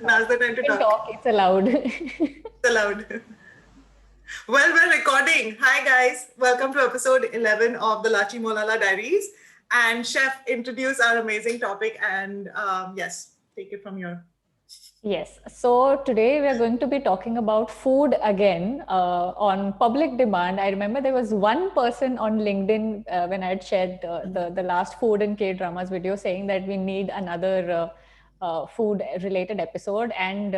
Now's the time to You can talk. talk, it's allowed. It's allowed. Well, we're recording. Hi, guys. Welcome to episode 11 of the Lachimolala Diaries. And Chef, introduce our amazing topic and yes, take it from here. Yes. So today we are going to be talking about food again on public demand. I remember there was one person on LinkedIn when I had shared the last food and K dramas video saying that we need another food related episode. And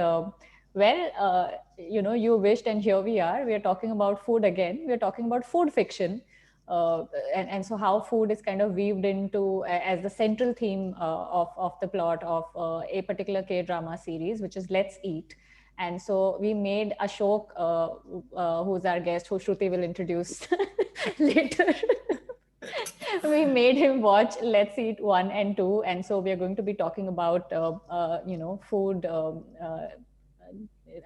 you wished, and here we are. We are talking about food again. We are talking about food fiction. And so how food is kind of weaved into as the central theme of the plot of a particular K-drama series, which is Let's Eat. And so we made Ashok, who's our guest, who Shruti will introduce later. We made him watch Let's Eat 1 and 2. And so we are going to be talking about, food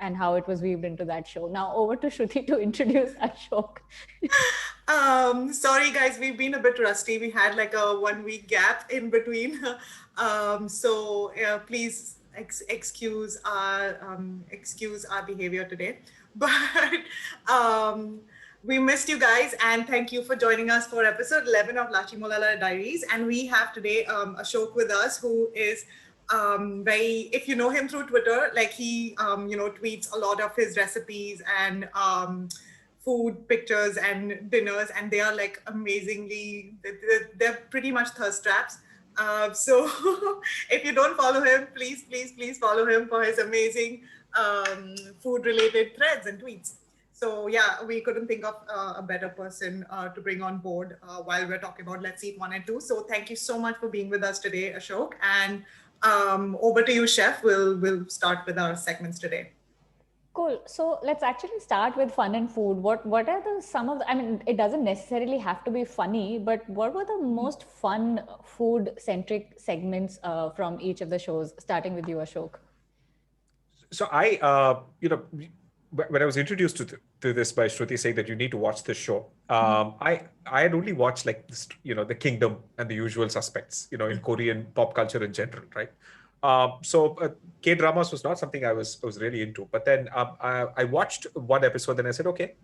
and how it was weaved into that show. Now over to Shruti to introduce Ashok. Sorry, guys, we've been a bit rusty. We had like a 1 week gap in between. Please excuse our behavior today. But we missed you guys, and thank you for joining us for episode 11 of Lachimolala Diaries. And we have today Ashok with us, who is very, if you know him through Twitter, like he tweets a lot of his recipes and food pictures and dinners, and they are like amazingly, they're pretty much thirst traps. So if you don't follow him, please follow him for his amazing food related threads and tweets. So yeah, we couldn't think of a better person to bring on board while we're talking about Let's Eat 1 and 2. So thank you so much for being with us today, Ashok. And over to you, Chef. We'll start with our segments today. Cool. So let's actually start with fun and food. What are some of the, I mean, it doesn't necessarily have to be funny, but what were the most fun food centric segments from each of the shows, starting with you, Ashok? So when I was introduced to this by Shruti saying that you need to watch this show, I had only watched like this, The Kingdom and the Usual Suspects, in Korean pop culture in general, right? K-dramas was not something I was really into. But then I watched one episode and I said, okay,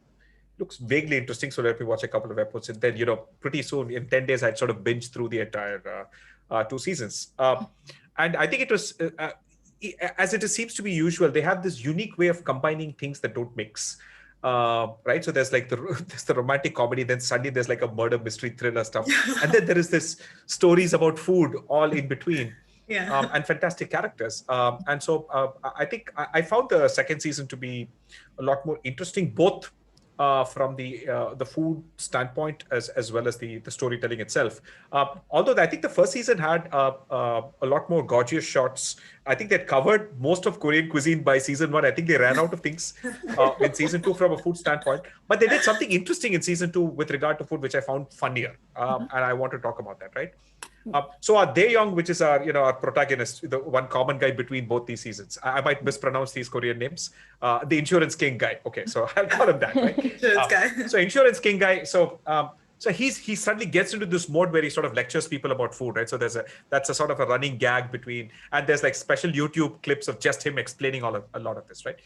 looks vaguely interesting. So let me watch a couple of episodes. And then, pretty soon in 10 days, I'd sort of binged through the entire 2 seasons. And I think it was, as it seems to be usual, they have this unique way of combining things that don't mix. Right, so there's like there's the romantic comedy, then suddenly there's like a murder mystery thriller stuff, and then there is this stories about food all in between. Yeah. And fantastic characters. And so I think I found the second season to be a lot more interesting, both from the food standpoint as well as the storytelling itself. Although I think the first season had a lot more gorgeous shots. I think they'd covered most of Korean cuisine by season 1. I think they ran out of things in season 2 from a food standpoint. But they did something interesting in season 2 with regard to food, which I found funnier. And I want to talk about that, right? So Dae-young, which is our protagonist, the one common guy between both these seasons. I might mispronounce these Korean names. The insurance king guy. Okay, so I'll call him that, right? Insurance guy. So insurance king guy. So he suddenly gets into this mode where he sort of lectures people about food, right? So that's a sort of a running gag between, and there's like special YouTube clips of just him explaining a lot of this, right?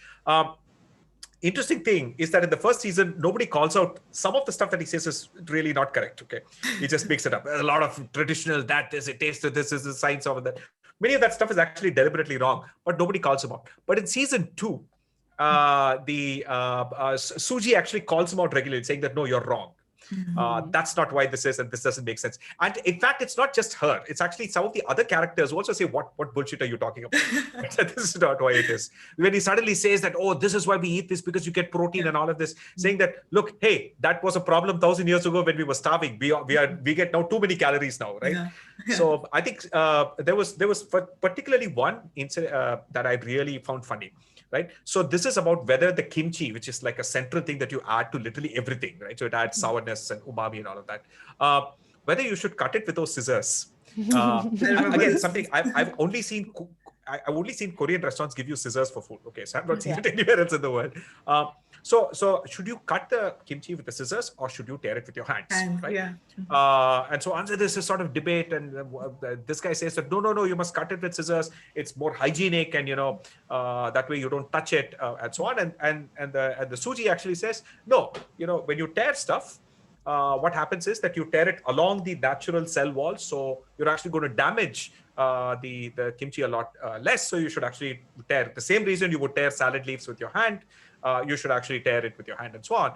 Interesting thing is that in the first season, nobody calls out some of the stuff that he says is really not correct. Okay, he just makes it up. A lot of traditional it tastes this is the science of that. Many of that stuff is actually deliberately wrong, but nobody calls him out. But in season 2, Suji actually calls him out regularly, saying that no, you're wrong. That's not why this is, and this doesn't make sense. And in fact, it's not just her. It's actually some of the other characters who also say, what bullshit are you talking about? This is not why it is. When he suddenly says that, oh, this is why we eat this, because you get protein and all of this, saying that, look, hey, that was a problem 1,000 years ago when we were starving. We get now too many calories now, right? Yeah. So I think there was particularly one incident that I really found funny. Right. So this is about whether the kimchi, which is like a central thing that you add to literally everything, right? So it adds sourness and umami and all of that. Whether you should cut it with those scissors. Again, something I've only seen I've only seen Korean restaurants give you scissors for food. Okay, so I've not seen Yeah. it anywhere else in the world. So should you cut the kimchi with the scissors or should you tear it with your hands? And Right? yeah. And so under this is sort of debate, and this guy says that no, you must cut it with scissors. It's more hygienic, and that way you don't touch it, and so on. And the Suji actually says no. When you tear stuff, what happens is that you tear it along the natural cell wall, so you're actually going to damage the kimchi a lot less. So you should actually tear the same reason you would tear salad leaves with your hand. You should actually tear it with your hand, and so on.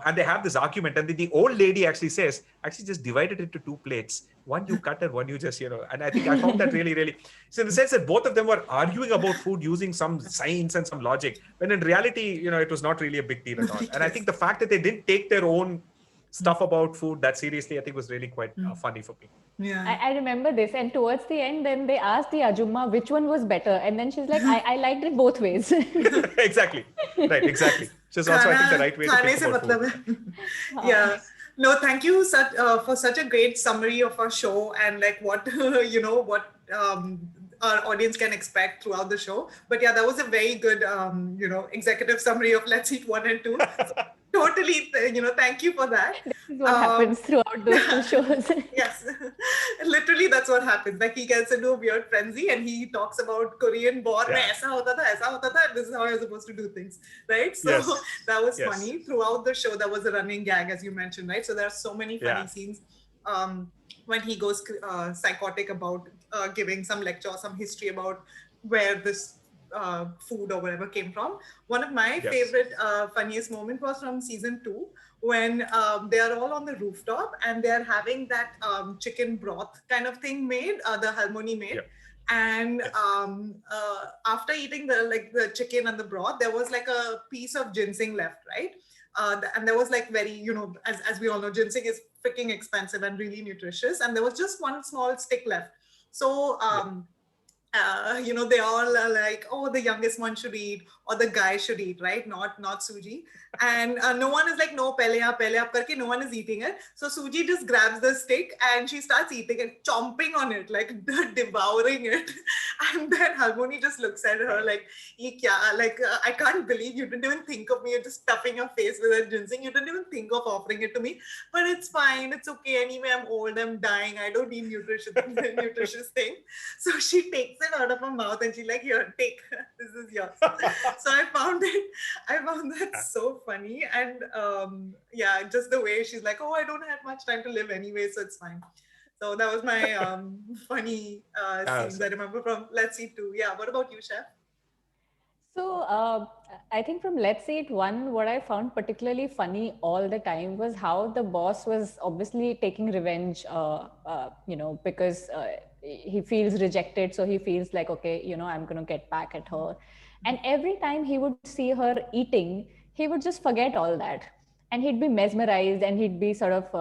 And they have this argument, and the old lady actually says, actually just divide it into two plates. One you cut and one you just, and I think I found that really, really, so in the sense that both of them were arguing about food using some science and some logic, when in reality, it was not really a big deal at all. And I think the fact that they didn't take their own stuff about food that seriously, I think was really quite funny for me. Yeah. I remember this, and towards the end, then they asked the Ajumma which one was better, and then she's like, I liked it both ways. Exactly. Right, exactly. Which is also, I think, the right way to खाने think से about मतलब food. है. Yeah. No, thank you for such a great summary of our show and like what what our audience can expect throughout the show. But yeah, that was a very good executive summary of Let's Eat 1 and 2. So, totally, thank you for that. This is what happens throughout those two shows. Yes, literally that's what happens. Like he gets into a weird frenzy and he talks about Korean war mein aisa hota tha, and this is how you're supposed to do things, right? So that was funny. Throughout the show, there was a running gag, as you mentioned, right? So there are so many funny scenes when he goes psychotic about giving some lecture or some history about where this food or whatever came from. One of my favorite funniest moment was from season 2 when they are all on the rooftop and they're having that chicken broth kind of thing made, the Halmoni made. And after eating the chicken and the broth, there was like a piece of ginseng left, right? And there was like very, as we all know, ginseng is freaking expensive and really nutritious. And there was just one small stick left. So, they all are like, oh, the youngest one should eat or the guy should eat, right? Not Suji. And no one is like, no, pehle aap karke, no one is eating it. So Suji just grabs the stick and she starts eating it, chomping on it, like devouring it. And then Halmoni just looks at her like, Ye kya? Like, I can't believe you didn't even think of me. You're just stuffing your face with a ginseng. You didn't even think of offering it to me. But it's fine. It's okay. Anyway, I'm old. I'm dying. I don't need nutritious thing. So she takes it out of her mouth and she's like, here, take. This is yours. So I found that so funny. And just the way she's like, oh, I don't have much time to live anyway, so it's fine. So that was my funny scenes I remember from Let's Eat 2. Yeah, what about you, Chef? So I think from Let's Eat 1, what I found particularly funny all the time was how the boss was obviously taking revenge, because he feels rejected. So he feels like, okay, I'm going to get back at her. And every time he would see her eating, he would just forget all that. And he'd be mesmerized and he'd be sort of,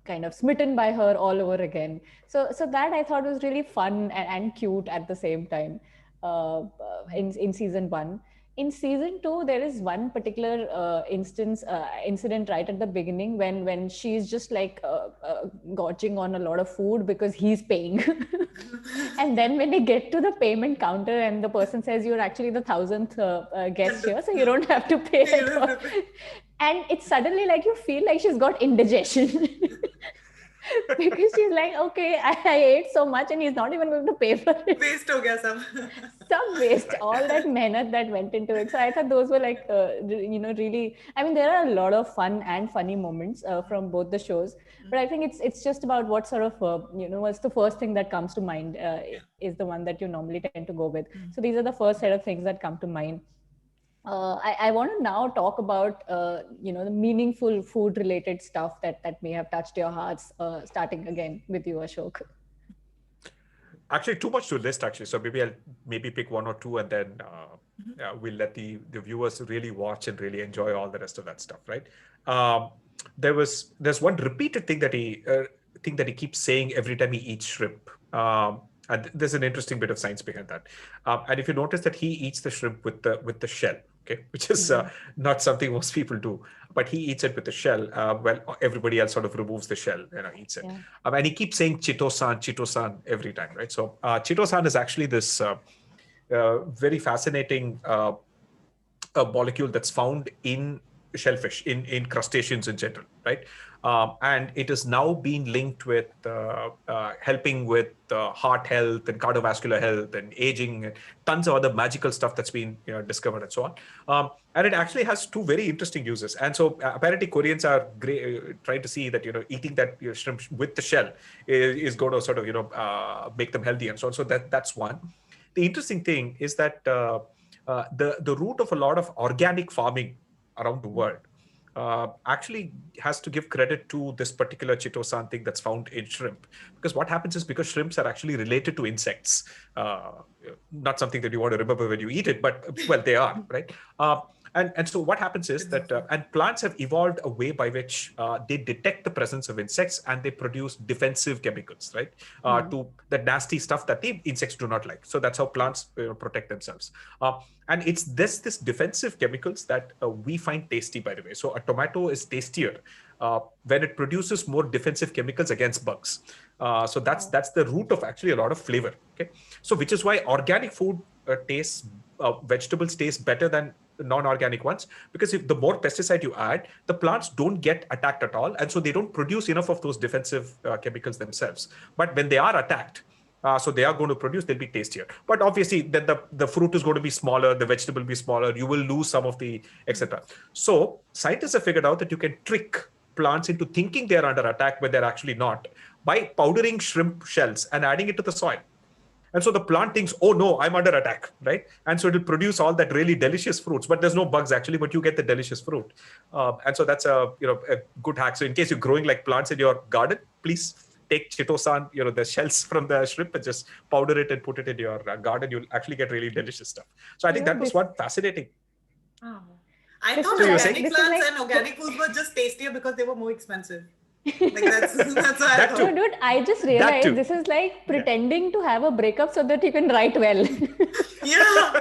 kind of smitten by her all over again. So that I thought was really fun and cute at the same time. In season 1. In season 2, there is one particular incident right at the beginning when she's just like gorging on a lot of food because he's paying. And then when they get to the payment counter and the person says, you're actually the 1,000th guest here, so you don't have to pay at all. And it's suddenly like you feel like she's got indigestion. Because she's like, okay, I ate so much and he's not even going to pay for it. Waste ho gaya sab. Some waste, all that mehnat that went into it. So I thought those were like, really, I mean, there are a lot of fun and funny moments from both the shows. But I think it's just about what sort of, what's the first thing that comes to mind is the one that you normally tend to go with. So these are the first set of things that come to mind. I want to now talk about, the meaningful food-related stuff that may have touched your hearts, starting again with you, Ashok. Actually, too much to list, actually. So maybe I'll pick one or two and then we'll let the viewers really watch and really enjoy all the rest of that stuff, right? There's one repeated thing that he keeps saying every time he eats shrimp. And there's an interesting bit of science behind that. And if you notice that he eats the shrimp with the shell, okay, which is not something most people do. but he eats it with the shell. Well, everybody else sort of removes the shell, eats it. And he keeps saying Chito-san every time, right? So Chito-san is actually this very fascinating a molecule that's found in shellfish, in crustaceans in general, right? And it is now being linked with helping with heart health and cardiovascular health and aging and tons of other magical stuff that's been discovered and so on. And it actually has two very interesting uses. And so apparently Koreans are trying to see that eating that shrimp with the shell is going to sort of make them healthy and so on. So that's one. The interesting thing is that the root of a lot of organic farming around the world actually has to give credit to this particular chitosan thing that's found in shrimp. Because what happens is, because shrimps are actually related to insects, not something that you want to remember when you eat it, but well, they are, right? And so what happens is that, and plants have evolved a way by which they detect the presence of insects and they produce defensive chemicals, right? To the nasty stuff that the insects do not like. So that's how plants protect themselves. And it's this defensive chemicals that we find tasty, by the way. So a tomato is tastier when it produces more defensive chemicals against bugs. So that's the root of actually a lot of flavor. Okay, so which is why organic food vegetables taste better than non-organic ones, because if the more pesticide you add, the plants don't get attacked at all, and so they don't produce enough of those defensive chemicals themselves. But when they are attacked, so they are going to produce, they'll be tastier. But obviously, then the fruit is going to be smaller, the vegetable will be smaller, you will lose some of the etc. So scientists have figured out that you can trick plants into thinking they're under attack when they're actually not, by powdering shrimp shells and adding it to the soil. And so the plant thinks, oh no, I'm under attack, right? And so it'll produce all that really delicious fruits, but there's no bugs actually, but you get the delicious fruit. And so that's a good hack. So in case you're growing like plants in your garden, please take chitosan, the shells from the shrimp, and just powder it and put it in your garden. You'll actually get really delicious stuff. So I think that was one fascinating. Oh. I thought So organic plants and organic foods were just tastier because they were more expensive. Like that's what I thought. No, dude, I just realized this is like pretending to have a breakup so that you can write well. Yeah.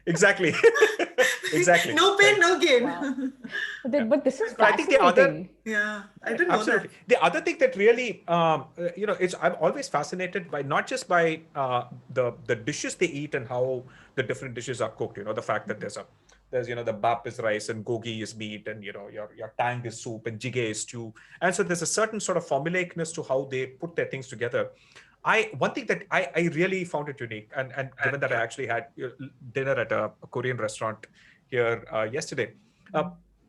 Exactly. Exactly. No pain, no gain. Wow. But this is fascinating. I think the other, I didn't know that. The other thing that really, I'm always fascinated by, not just by the dishes they eat and how the different dishes are cooked. The fact that there's the bap is rice and gogi is meat, and your tang is soup and jjigae is stew. And so there's a certain sort of formulaicness to how they put their things together. One thing that I really found it unique, and given that I actually had dinner at a Korean restaurant here yesterday,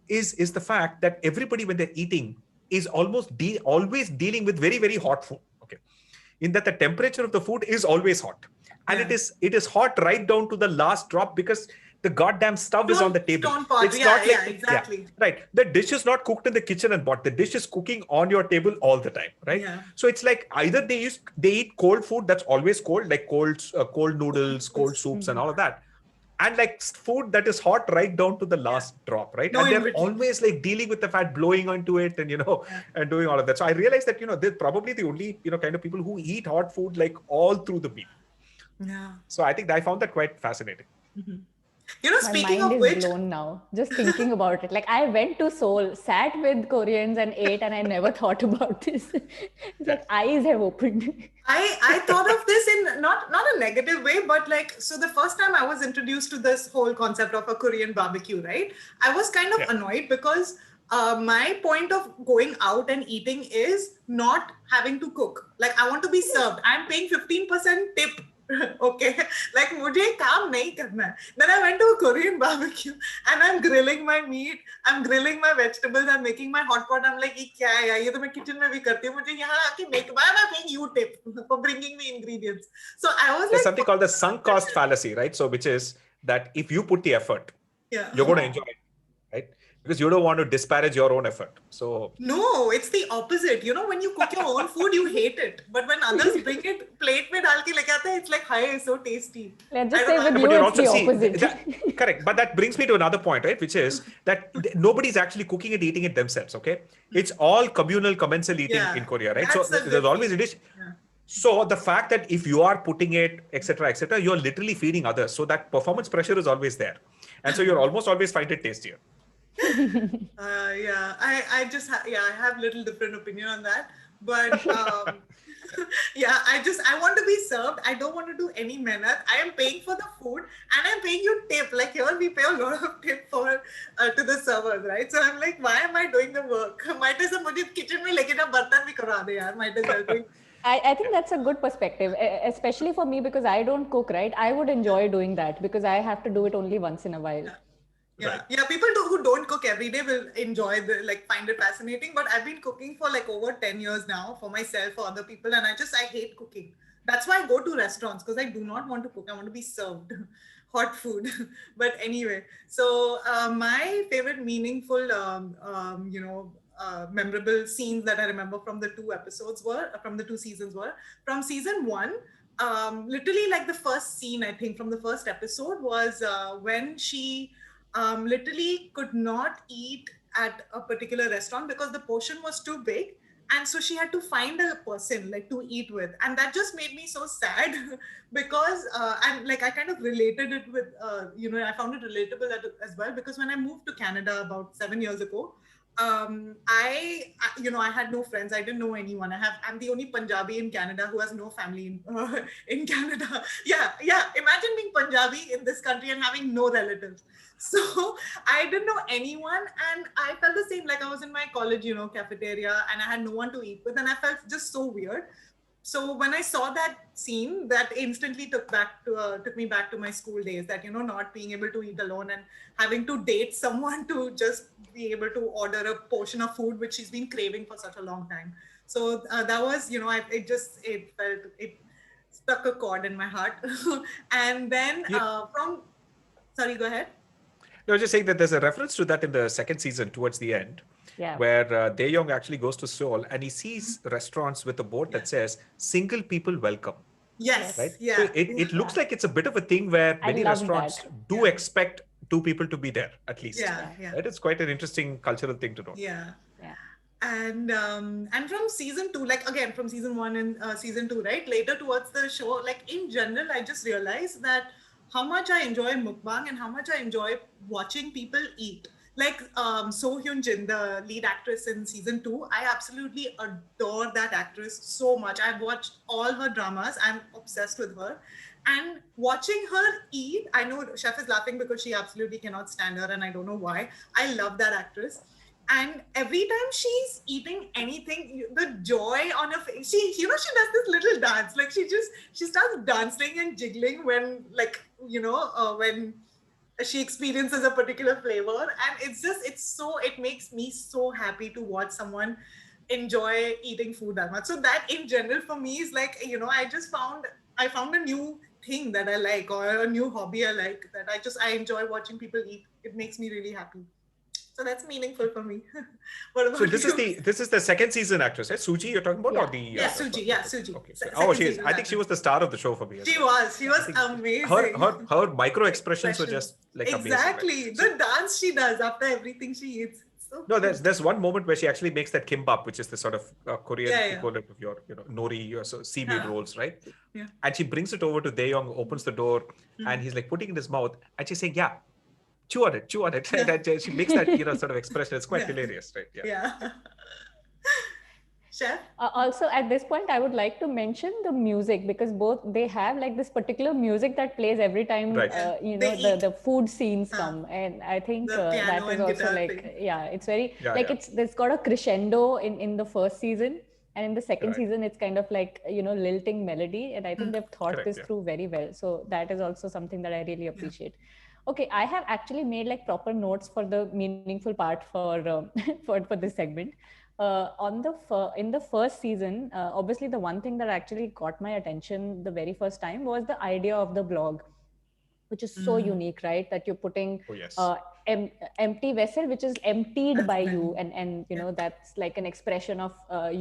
is the fact that everybody, when they're eating, is always dealing with very, very hot food. Okay, in that the temperature of the food is always hot, and it is hot right down to the last drop, because the goddamn stove is on the table. It's not like, exactly. Right. The dish is not cooked in the kitchen and bought. The dish is cooking on your table all the time, right? Yeah. So it's like either they eat cold food that's always cold, like cold noodles, cold soups, and all of that, and like food that is hot right down to the last drop, right? No, and they're always like dealing with the fat, blowing onto it, and and doing all of that. So I realized that they're probably the only kind of people who eat hot food like all through the meal. Yeah. So I think I found that quite fascinating. Mm-hmm. Speaking of which, blown now, just thinking about it. Like, I went to Seoul, sat with Koreans and ate, and I never thought about this. It's like eyes have opened. I thought of this in not a negative way, but so the first time I was introduced to this whole concept of a Korean barbecue, right? I was kind of annoyed because my point of going out and eating is not having to cook. Like, I want to be served. I'm paying 15% tip. Okay, like mujhe kaam nahi karna hai. Then I went to a Korean barbecue and I'm grilling my meat, I'm grilling my vegetables, I'm making my hot pot. I'm like, ye kya hai yaar? Ye to main kitchen mein bhi karti hu. Mujhe yahan aake make. Why am I paying you tip for bringing me ingredients? So I was There's something called the sunk cost fallacy, right? So which is that if you put the effort, you're going to enjoy it, right? Because you don't want to disparage your own effort. So no, it's the opposite. When you cook your own food, you hate it. But when others bring it, plate mein dal ke leke aate, it's like, hi, it's so tasty. Let's just say with you, it's the opposite. Correct. But that brings me to another point, right? Which is that nobody's actually cooking and eating it themselves, okay? It's all communal, commensal eating in Korea, right? So there's always a dish. Yeah. So the fact that if you are putting it, etc., you're literally feeding others. So that performance pressure is always there. And so you'll almost always find it tastier. Yeah, I just yeah, I have little different opinion on that, but yeah, I want to be served. I don't want to do any mehnat. I am paying for the food and I'm paying you tip. Like here, we pay a lot of tip for to the servers, right? So I'm like, why am I doing the work? Might as well मुझे kitchen में लेके ना बर्तन भी करवा दे यार. Might as well doing. I think that's a good perspective, especially for me because I don't cook, right? I would enjoy doing that because I have to do it only once in a while. Yeah, Right. yeah. People who don't cook every day will enjoy the like find it fascinating. But I've been cooking for like over 10 years now for myself, for other people, and I hate cooking. That's why I go to restaurants because I do not want to cook. I want to be served hot food. But anyway, so my favorite meaningful, memorable scenes that I remember from the two episodes were from the two seasons were from season one. Literally, like the first scene, I think, from the first episode was when she literally could not eat at a particular restaurant because the portion was too big, and so she had to find a person like to eat with, and that just made me so sad because and like I kind of related it with I found it relatable as well because when I moved to Canada about 7 years ago, I had no friends. I didn't know anyone. I'm the only Punjabi in Canada who has no family in Canada. Yeah. Imagine being Punjabi in this country and having no relatives. So I didn't know anyone, and I felt the same. Like I was in my college, cafeteria, and I had no one to eat with, and I felt just so weird. So when I saw that scene, that instantly took me back to my school days. That not being able to eat alone and having to date someone to just be able to order a portion of food which she's been craving for such a long time. So that was, it struck a chord in my heart. And then You, sorry, go ahead. No, just saying that there's a reference to that in the second season towards the end, Yeah. where Young actually goes to Seoul and he sees restaurants with a board Yeah. that says "Single people welcome." Right. Yes. So Yeah. it looks like it's a bit of a thing where I many love restaurants that. do Yeah. expect two people to be there at least. Yeah. Yeah. Yeah. Right. It's quite an interesting cultural thing to note. Yeah. Yeah. And from season two, like again from season one and season two, right? Later towards the show, like in general, I just realized that how much I enjoy mukbang and how much I enjoy watching people eat. Like So Hyun Jin, the lead actress in season two, I absolutely adore that actress so much. I've watched all her dramas. I'm obsessed with her. And watching her eat, I know Chef is laughing because she absolutely cannot stand her, and I don't know why. I love that actress, and every time she's eating anything, the joy on her face, she does this little dance, like she starts dancing and jiggling when when she experiences a particular flavor, and it makes me so happy to watch someone enjoy eating food that much. So that in general for me is like, I found a new thing that I like, or a new hobby I like, that I enjoy watching people eat. It makes me really happy. So that's meaningful for me. What So about you? this is the second season actress, right? Suji, you're talking about, or Yeah. the Yeah, the Suji. first? Yeah, Okay, Suji. okay. Oh, Second she is. season. I think she was the star of the show for me as She well. was. She was Her amazing. her micro expressions were just like amazing, right? Exactly. So The dance she does after everything she eats. So no, cute. there's one moment where she actually makes that kimbap, which is the sort of Korean Yeah, yeah. equivalent of your nori, your seaweed Huh. rolls, right? Yeah. And she brings it over to Daeyoung, opens the door, and he's like putting it in his mouth, and she's saying, "Yeah, chew on it." Right? Yeah. And she makes that sort of expression. It's quite Yeah. hilarious, right? Yeah. Yeah. Chef? Also, at this point, I would like to mention the music because both they have like this particular music that plays every time Right. Yeah. They eat. the food scenes Huh. come, and I think The piano that is and also guitar like thing. it's very Yeah, like yeah. it's got a crescendo in the first season, and in the second Right. season it's kind of like lilting melody, and I think they've thought Correct. this Yeah. through very well. So that is also something that I really appreciate. Okay, I have actually made like proper notes for the meaningful part for for this segment. In the first season, obviously the one thing that actually got my attention the very first time was the idea of the blog, which is so unique, right? That you're putting Oh yes. uh, empty vessel which is emptied That's by nice. you, and that's like an expression of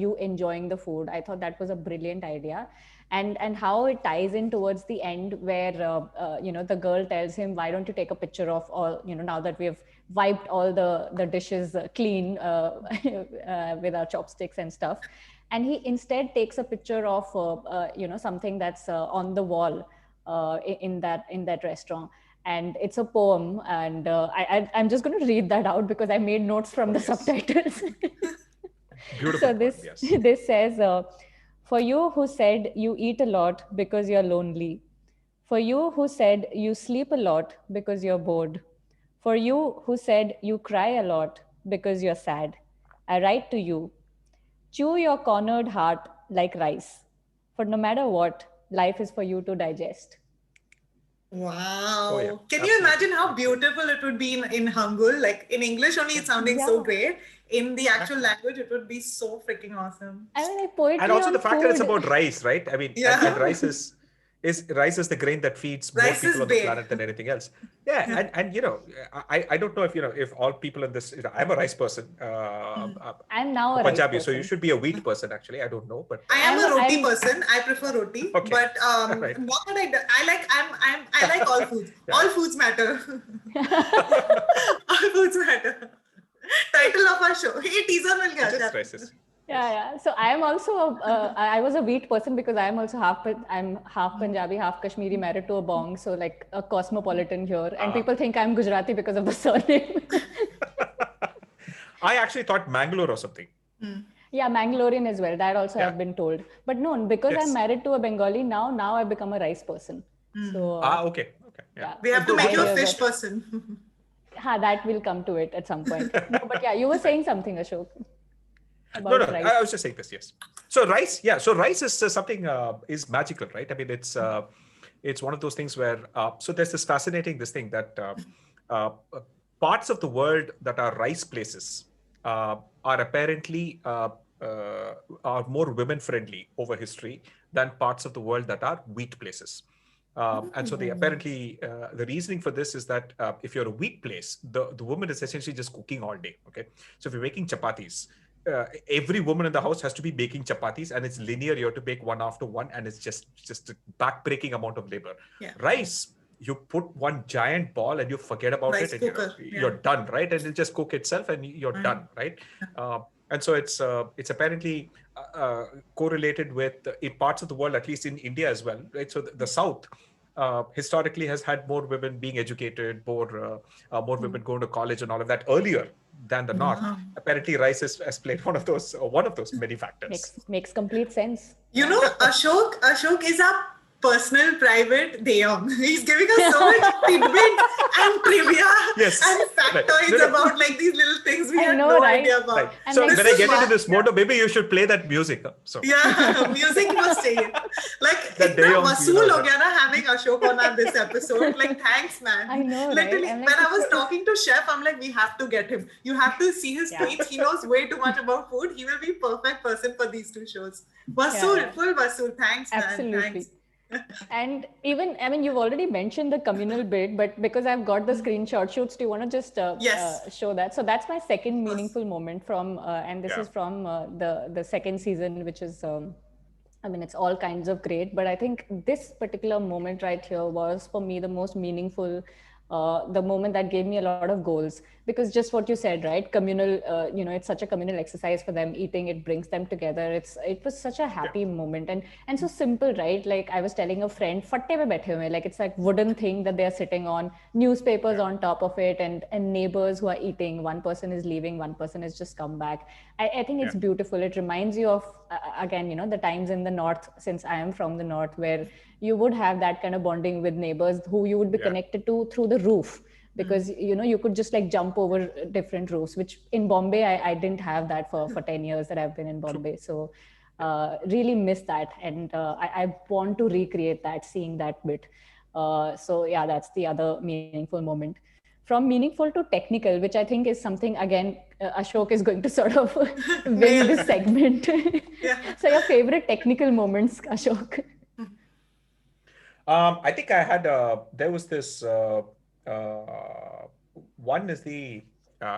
you enjoying the food. I thought that was a brilliant idea, and how it ties in towards the end where the girl tells him, why don't you take a picture of all, now that we have wiped all the dishes clean with our chopsticks and stuff, and he instead takes a picture of something that's on the wall in that restaurant. and it's a poem. And I'm just going to read that out because I made notes from the Yes. subtitles. Beautiful So poem, this yes. this says, for you who said you eat a lot because you're lonely, for you who said you sleep a lot because you're bored, for you who said you cry a lot because you're sad, I write to you, chew your cornered heart like rice, for no matter what, life is for you to digest. Oh yeah, Wow. Can you absolutely, imagine how absolutely. beautiful it would be in Hangul? Like in English only, it's sounding so Yeah. great. In the Yeah. actual language, it would be so freaking awesome. I mean, like And poetry also on the fact that it's food. about rice, right? I mean, and Yeah. rice is the grain that feeds more Rice people is on the big. planet than anything else. Yeah, Yeah. and I don't know if if all people in this, I'm a rice person, I'm now a a rice Punjabi, so you person. should be a wheat person actually. I don't know, but I am I'm a roti I'm person. I prefer roti, okay, but right. not that I like. I like all foods. Yeah, All foods matter. All foods matter. Title of our show. Hey, teaser mill yeah. गया Just चल. rices. Yeah, Yes. yeah. So I am also I was a wheat person because I am also I'm half Punjabi, half Kashmiri, married to a bong, so like a cosmopolitan here. And Ah. people think I'm Gujarati because of the surname. I actually thought Mangalore or something. Yeah, Mangalorean as well. That also Yeah. I've been told. But no, because I'm Yes. married to a Bengali now I've become a rice person. So Okay. Okay. Yeah. yeah, We have to Good. 5 make you a years fish of person. that will come to it at some point. No, but yeah, you were saying something, Ashok, No, about no. I rice. was just saying this. Yes. So rice, yeah. So rice is something is magical, right? I mean, it's one of those things where so there's this fascinating this thing that uh, parts of the world that are rice places are apparently are more women friendly over history than parts of the world that are wheat places. And so they apparently the reasoning for this is that if you're a wheat place, the woman is essentially just cooking all day. Okay, so if you're making chapatis, every woman in the house has to be baking chapatis, and it's linear. You have to bake one after one, and it's just a backbreaking amount of labor. Yeah. Rice, you put one giant ball and you forget about Rice it, and cooker. you're done, right? And it'll just cook itself, and you're done, right? And so it's apparently correlated with in parts of the world, at least in India as well, right? So the South historically has had more women being educated, more women going to college and all of that earlier than the North. Apparently, rice has played one of those many factors. Makes complete sense. You know, Ashok is our personal private Deyam. He's giving us so much tidbits and trivia Yes. and Right. factoids No, no. about like these little things we I had know, no right? idea about. Right. And So like, when I this get is into why- this mode, maybe you should play that music. So Yeah, music must stay. Like, That itna Deyam, vasool ho gaya na having Ashok on this episode. Like, thanks, man. I know, right? Literally, I'm like, when I was talking to Chef, I'm like, we have to get him. You have to see his Yeah. tweets. He knows way too much about food. He will be perfect person for these two shows. Vasool, Yeah. full vasool. Thanks, man. Absolutely. Thanks. And even, I mean, you've already mentioned the communal bit, but because I've got the screenshot shoots, do you want to just Yes. show that? So that's my second meaningful moment from, and this Yeah. is from the second season, which is, I mean, it's all kinds of great, but I think this particular moment right here was for me the most meaningful. The moment that gave me a lot of goals, because just what you said, right? Communal, it's such a communal exercise for them. Eating, it brings them together. It was such a happy moment, and so simple, right? Like I was telling a friend, fatte pe baithe hue, like it's like wooden thing that they're sitting on, newspapers on top of it, and neighbors who are eating. One person is leaving, one person has just come back. I think it's beautiful. It reminds you of again, the times in the north, since I am from the north, where you would have that kind of bonding with neighbors who you would be connected to through the roof, because you could just like jump over different roofs, which in Bombay I didn't have that for 10 years that I've been in Bombay. So really miss that, and I want to recreate that, seeing that bit. So yeah, that's the other meaningful moment. From meaningful to technical, which I think is something, again, Ashok is going to sort of win this segment. So your favorite technical moments, Ashok? I think I had there was this one is the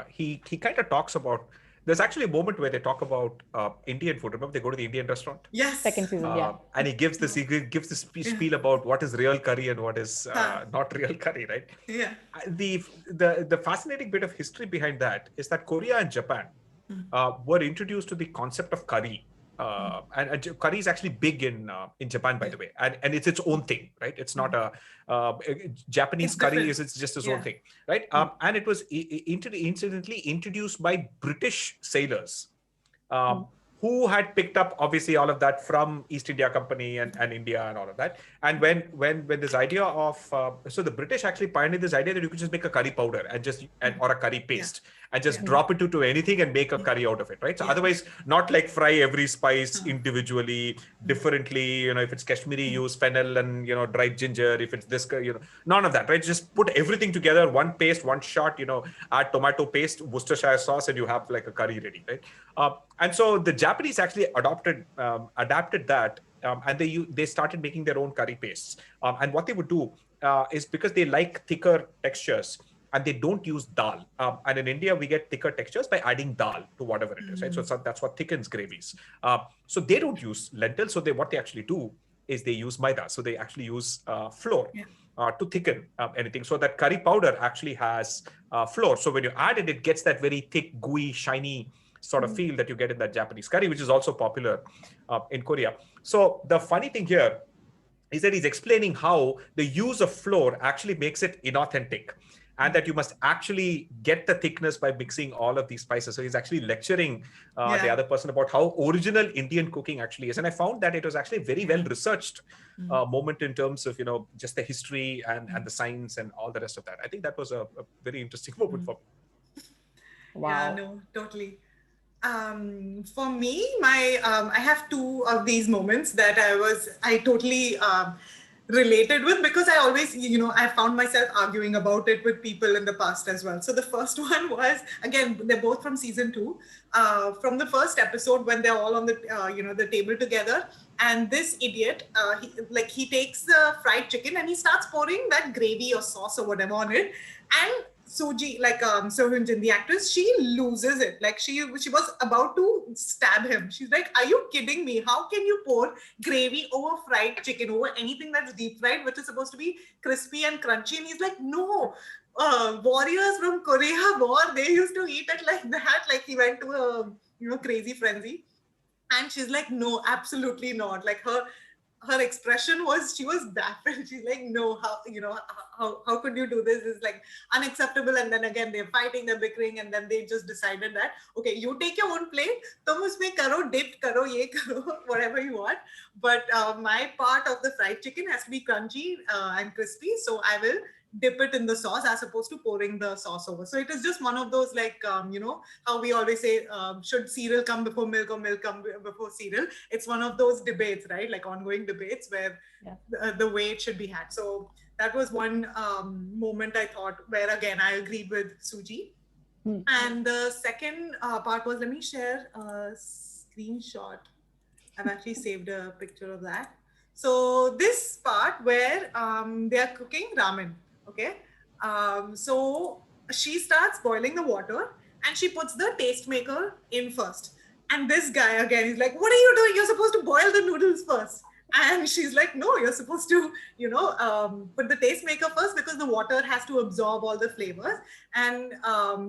he kind of talks about, there's actually a moment where they talk about Indian food. Remember, they go to the Indian restaurant. Yes. Second season, yeah. And he gives this spiel about what is real curry and what is not real curry, right? Yeah. The fascinating bit of history behind that is that Korea and Japan were introduced to the concept of curry and curry is actually big in Japan, by the way, and it's its own thing, right? It's not a Japanese It's curry different. is it's just its own Yeah. thing, right? And it was incidentally introduced by British sailors. Um, who had picked up obviously all of that from East India Company and India and all of that. And when this idea of so the British actually pioneered this idea that you could just make a curry powder and or a curry Yeah. paste and just Yeah. drop it to anything and make a curry out of it, right? So Yeah. otherwise, not like fry every spice individually, differently. If it's Kashmiri, use fennel and dried ginger. If it's this, none of that, right? Just put everything together, one paste, one shot. Add tomato paste, Worcestershire sauce, and you have like a curry ready, right? And so the Japanese actually adapted that, and they started making their own curry pastes. And what they would do is, because they like thicker textures, and they don't use dal. And in India, we get thicker textures by adding dal to whatever it is, right? So that's what thickens gravies. So they don't use lentils. So what they actually do is they use maida. So they actually use flour. Yeah. To thicken anything. So that curry powder actually has flour. So when you add it, it gets that very thick, gooey, shiny sort of feel that you get in that Japanese curry, which is also popular in Korea. So the funny thing here is that he's explaining how the use of flour actually makes it inauthentic, and that you must actually get the thickness by mixing all of these spices. So he's actually lecturing the other person about how original Indian cooking actually is. And I found that it was actually a very well researched moment in terms of, just the history and the science and all the rest of that. I think that was a very interesting moment for me. Wow. Yeah, no, totally. For me, I have two of these moments that I totally related with, because I always, I found myself arguing about it with people in the past as well. So the first one was, again, they're both from season 2. From the first episode, when they're all on the the table together, and this idiot, he takes the fried chicken and he starts pouring that gravy or sauce or whatever on it, and Suji, Sohyun Jin, the actress, she loses it. Like she was about to stab him. She's like, "Are you kidding me? How can you pour gravy over fried chicken, over anything that's deep fried, which is supposed to be crispy and crunchy?" And he's like, "No, warriors from Korea War, they used to eat it like that." Like he went to a crazy frenzy, and she's like, "No, absolutely not." Like her expression was, she was baffled. She's like, "No, how could you do this? It's like unacceptable." And then again, they're fighting, they're bickering, and then they just decided that, okay, you take your own plate, tum usme karo, dip karo, ye karo, whatever you want, but my part of the fried chicken has to be crunchy and crispy, so I will dip it in the sauce as opposed to pouring the sauce over. So it is just one of those, like, how we always say, should cereal come before milk or milk come before cereal? It's one of those debates, right? Like ongoing debates where the way it should be had. So that was one moment I thought where, again, I agreed with Suji. And the second part was, let me share a screenshot. I've actually saved a picture of that. So this part where they are cooking ramen, okay? So she starts boiling the water and she puts the taste maker in first. And this guy again is like, "What are you doing? You're supposed to boil the noodles first." And she's like, "No, you're supposed to, put the taste maker first, because the water has to absorb all the flavors. And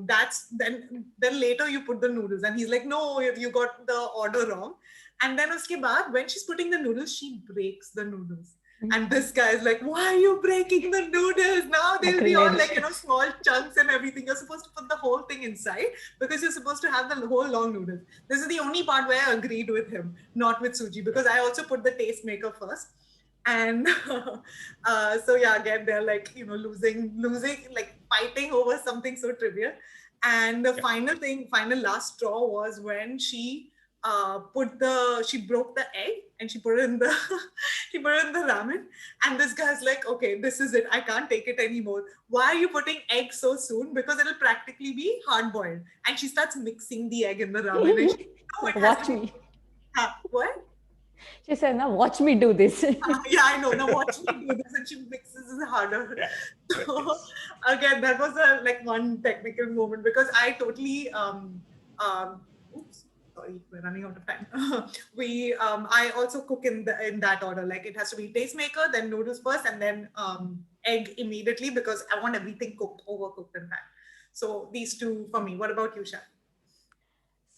that's then later you put the noodles." And he's like, "No, you got the order wrong." And then uske baad, when she's putting the noodles, she breaks the noodles. And this guy is like, "Why are you breaking the noodles? Now they'll be all like, small chunks and everything. You're supposed to put the whole thing inside, because you're supposed to have the whole long noodles." This is the only part where I agreed with him, not with Suji, because I also put the taste maker first. And so yeah, again, they're like, losing, like fighting over something so trivial. And the final last straw was when she she broke the egg and she put it in the she put it in the ramen. And this guy's like, "Okay, this is it, I can't take it anymore. Why are you putting egg so soon? Because it'll practically be hard boiled." And she starts mixing the egg in the ramen, and she, "No, it has Watch to be." me. What? She said, "Now watch me do this." Yeah, I know. Now watch me do this, and she mixes it harder. Yeah. So again, that was one technical moment, because I totally oops, sorry, we're running out of time. I also cook in that order. Like it has to be taste maker, then noodles first, and then egg immediately, because I want everything cooked, overcooked in fact. So these two for me. What about you, Shah?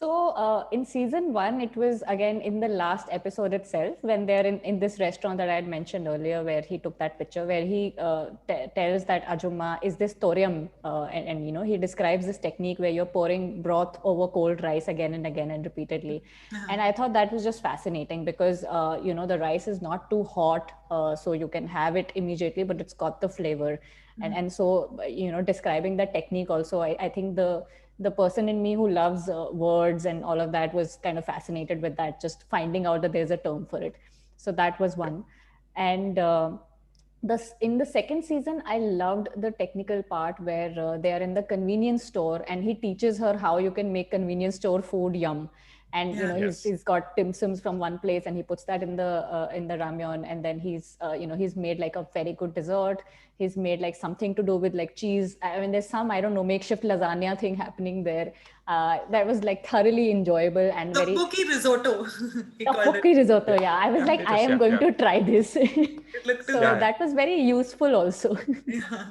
So in season one, it was again in the last episode itself when they're in this restaurant that I had mentioned earlier, where he took that picture, where he tells that Ajumma is this thorium, and he describes this technique where you're pouring broth over cold rice again and again and repeatedly. And I thought that was just fascinating because the rice is not too hot, so you can have it immediately, but it's got the flavor. And so describing the technique also, I think the person in me who loves words and all of that was kind of fascinated with that, just finding out that there's a term for it. So that was one. And in the second season, I loved the technical part where they are in the convenience store and he teaches her how you can make convenience store food yum. And Yes. he's got dim sums from one place and he puts that in the ramyeon, and then he's made like a very good dessert. He's made like something to do with like cheese. I mean, there's some, I don't know, makeshift lasagna thing happening there. That was like thoroughly enjoyable and very Tteokbokki risotto, he called it. tteokbokki risotto. Yeah. Yeah, I was Yeah, like, I Delicious. am Yeah. going Yeah. to try this. it looked too So good. that was very useful also. Yeah,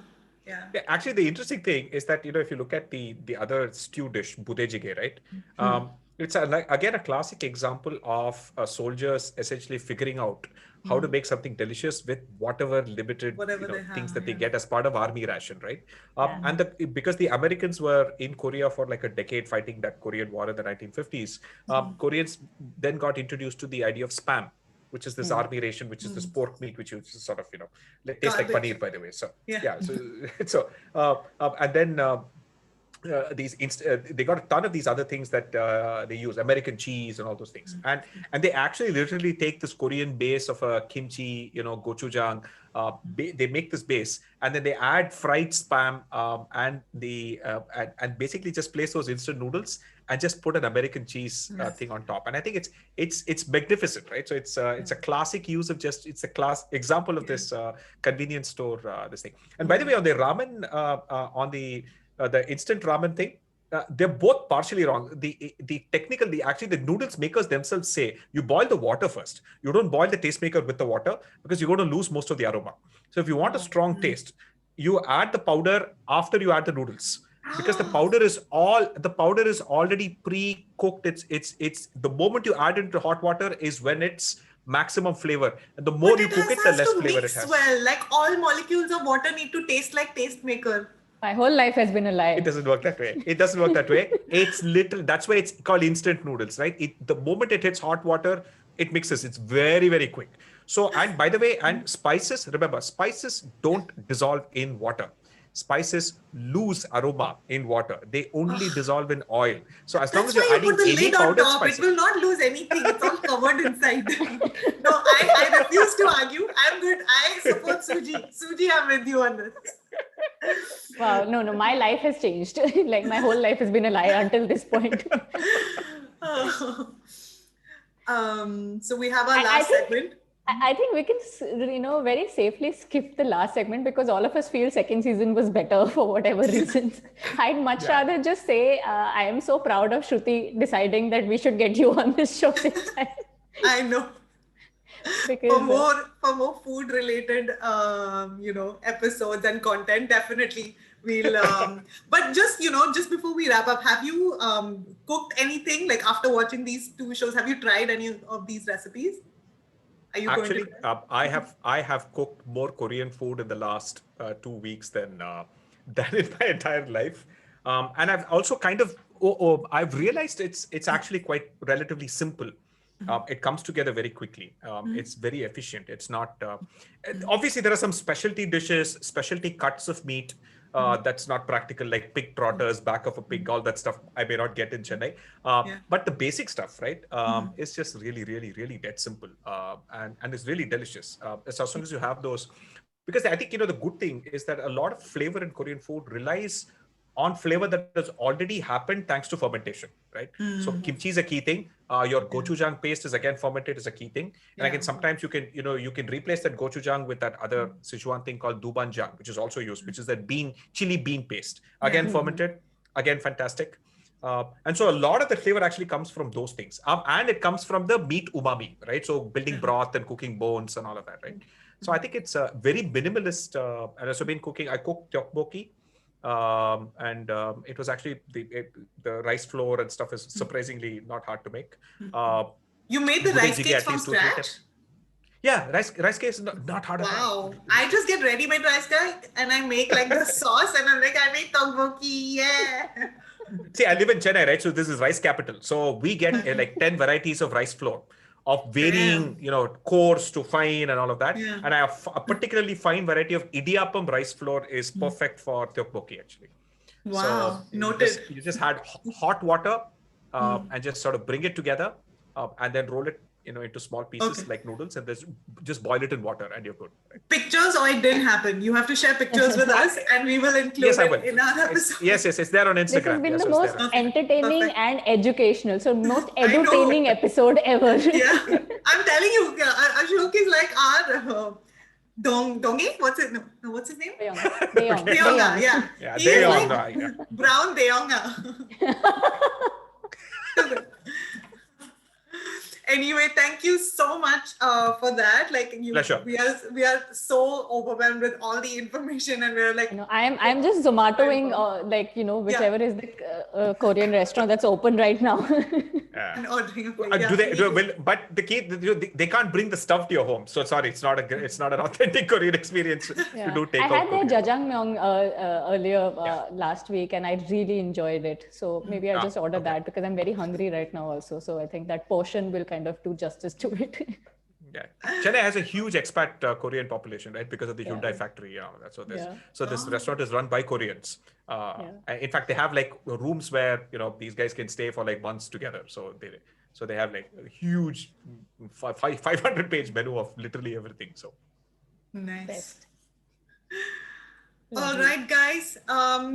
yeah. Yeah, actually, the interesting thing is that if you look at the other stew dish, budejige, right? It's again a classic example of soldiers essentially figuring out how to make something delicious with whatever limited Whatever they things have, that they yeah. get as part of army ration, right? Yeah. And because the Americans were in Korea for like a decade fighting that Korean War in the 1950s, Koreans then got introduced to the idea of spam, which is this army ration, which is this pork meat, which is sort of, tastes like Garbage. paneer, by the way. So, Yeah. yeah. And then they got a ton of these other things that they use, American cheese and all those things. And they actually literally take this Korean base of a kimchi, gochujang. They make this base and then they add fried spam and basically just place those instant noodles and just put an American cheese thing on top. And I think it's magnificent, right? So it's a classic use of it's a class example of this convenience store this thing. And by the way, on the ramen, on the instant ramen thing, they're both partially wrong. Actually the noodles makers themselves say you boil the water first. You don't boil the tastemaker with the water because you're going to lose most of the aroma. So if you want a strong taste, you add the powder after you add the noodles, because the powder is already pre-cooked. It's the moment you add it into hot water is when it's maximum flavor, and the more But you it cook it, the has less to flavor it mix has. well. Like all molecules of water need to taste like tastemaker. My whole life has been a lie. It doesn't work that way. It's little. That's why it's called instant noodles, right? The moment it hits hot water, it mixes. It's very, very quick. So, and by the way, and spices, remember, spices don't dissolve in water. Spices lose aroma in water. They only dissolve in oil. So as long That's as you're why you adding put the any lid on powdered top. It spices, will not lose anything. It's all covered inside. No, I refuse to argue. I'm good. I support Suji. Suji, I'm with you on this. Wow, no, my life has changed. Like my whole life has been a lie until this point. So we have our last segment. I think we can, very safely skip the last segment because all of us feel second season was better for whatever reasons. I'd much rather just say I am so proud of Shruti deciding that we should get you on this show this time. I know. Because For more food related episodes and content, definitely we'll but just before we wrap up, have you cooked anything like after watching these two shows? Have you tried any of these recipes? Are you actually, going to I have cooked more Korean food in the last 2 weeks than in my entire life. And I've also kind of I've realized it's actually quite relatively simple. It comes together very quickly. It's very efficient. It's not obviously there are some specialty dishes, specialty cuts of meat that's not practical, like pig trotters, back of a pig, all that stuff I may not get in Chennai. But the basic stuff, right, is just really, really, really dead simple, and it's really delicious. As long as you have those, because I think the good thing is that a lot of flavor in Korean food relies on flavor that has already happened thanks to fermentation, right? So kimchi is a key thing. Your gochujang paste is again fermented, is a key thing. And again, sometimes you can replace that gochujang with that other Sichuan thing called dubanjang, which is also used, which is that chili bean paste. Again, fermented, again, fantastic. And so a lot of the flavor actually comes from those things. And it comes from the meat umami, right? So building broth and cooking bones and all of that, right? So I think it's a very minimalist. And also been cooking, I cooked tteokbokki. It was actually the rice flour and stuff is surprisingly not hard to make. You made the Bude rice jige cakes at from least 2-3 scratch? times. Yeah, rice cake is not hard at all. Wow. I just get ready-made rice cake and I make like the sauce and I'm like, I make tteokbokki, yeah. See, I live in Chennai, right? So this is rice capital. So we get like 10 varieties of rice flour of varying, coarse to fine and all of that. Yeah. And a particularly fine variety of idiyappam rice flour is perfect for tteokbokki actually. Wow. So Noted. you just had hot water and just sort of bring it together and then roll it into small pieces like noodles, and just boil it in water and you're good. Right? Pictures or it didn't happen. You have to share pictures with us and we will include Yes, I will. it in our episode. Yes, it's there on Instagram. This has been Yes, the it's most there. entertaining Perfect. and educational, so most I know. edutaining episode ever. Yeah. I'm telling you, Ashok is like our Dongi? What's his name? Deyong. Deyonga, yeah. Yeah, He is like Deyonga. brown Deyonga. Anyway, thank you so much for that. Like Pleasure. we are so overwhelmed with all the information, and we're like, I'm just Zomatoing, whichever is the Korean restaurant that's open right now. and ordering a plate. But the key, they can't bring the stuff to your home. So sorry, it's not an authentic Korean experience to do takeout. I had their Korean. jajangmyeon earlier last week, and I really enjoyed it. So maybe I'll just order that because I'm very hungry right now also. So I think that portion will kind of do justice to it. Yeah, Chennai has a huge expat Korean population, right? Because of the Hyundai factory. So this restaurant is run by Koreans. In fact, they have like rooms where these guys can stay for like months together. So they have like a huge 500-page menu of literally everything. So Nice. Best. All right, guys.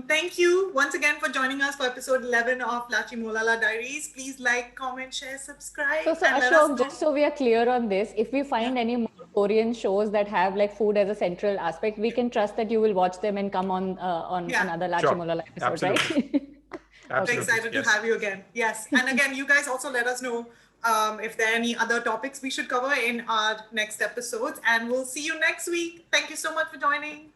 Thank you once again for joining us for episode 11 of Lachimolala Diaries. Please like, comment, share, subscribe. So and let us Ashok, know. just so we are clear on this, if we find any more Korean shows that have like food as a central aspect, we can trust that you will watch them and come on another Lachimolala episode, Absolutely. right? Absolutely. Excited to have you again. Yes. And again, you guys also let us know if there are any other topics we should cover in our next episodes. And we'll see you next week. Thank you so much for joining.